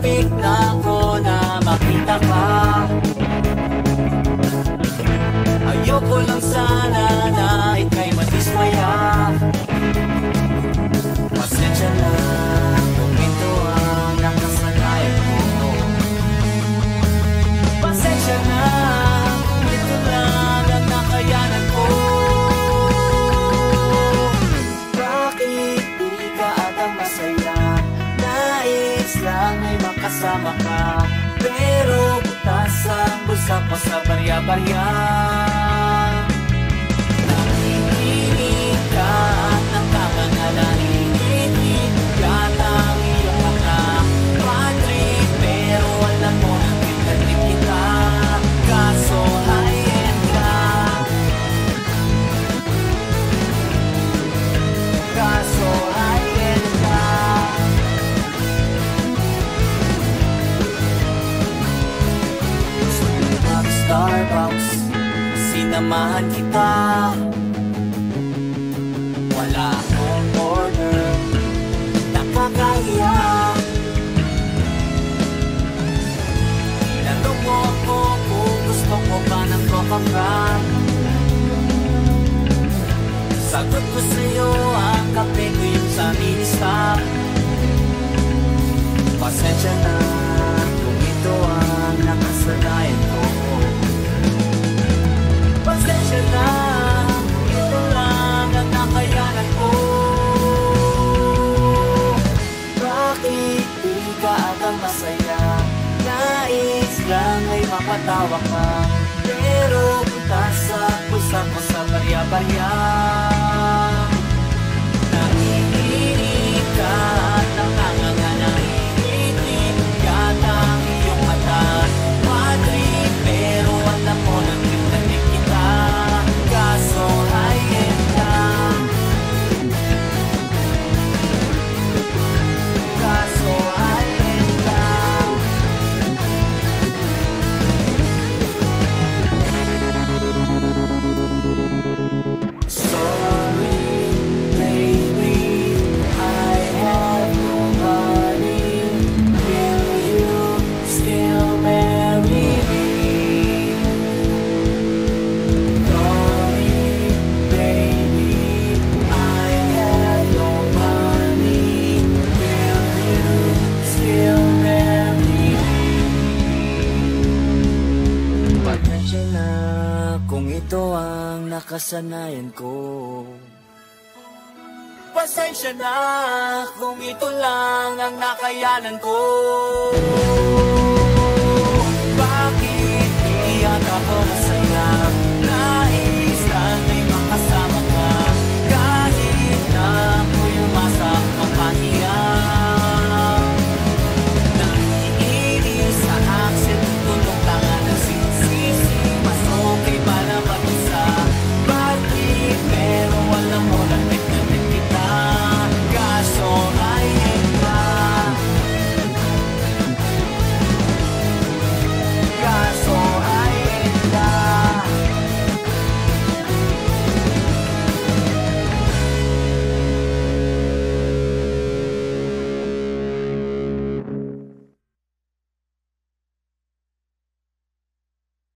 muntik na ako na makita ka. Ayoko lang sana na ika'y madismaya. Pasensya na kung ito ang nakasanayan ko. Pasensya na kung ito lang ang nakayanan ko. Bakit di ka atang masaya? Nais lang ay makasama ka, pero butas ang bulsa mo sa barya-barya. Nakikinig ka at nakakangalahinig yata ang iyong mga Madrid, pero alam mo na pinatid kita. Kaso high-end ka, kaso high-end ka. Gusto mo mag-Starbucks, sinamahan kita. Wala akong order, nakakahiya. Tinanong mo ako kung gusto ko ba ng Coca Crab. Sagot ko sa'yo ang kape ko yung sa mini-stop. Pasensya na kung ito ang nakasanayan ko. Pasensya na kung ito lang ang nakayanan ko. Bakit di ka agad masaya? Nais lang ay mapatawa ka, pero butas sa pusa ko sa barya-barya. Nakikinig ka at nakakanganahinig yata ang iyong mata. Madrid, pero alam mo nang pinatid kita. Kaso high-end ka, kaso high-end ka. Sorry, baby, I have nobody. Will you still marry me? Sorry, baby, I have no money. Will you still marry me? Pasensya na kung ito ang nakasanayan ko. Pasensya na kung ito lang ang nakayanan ko.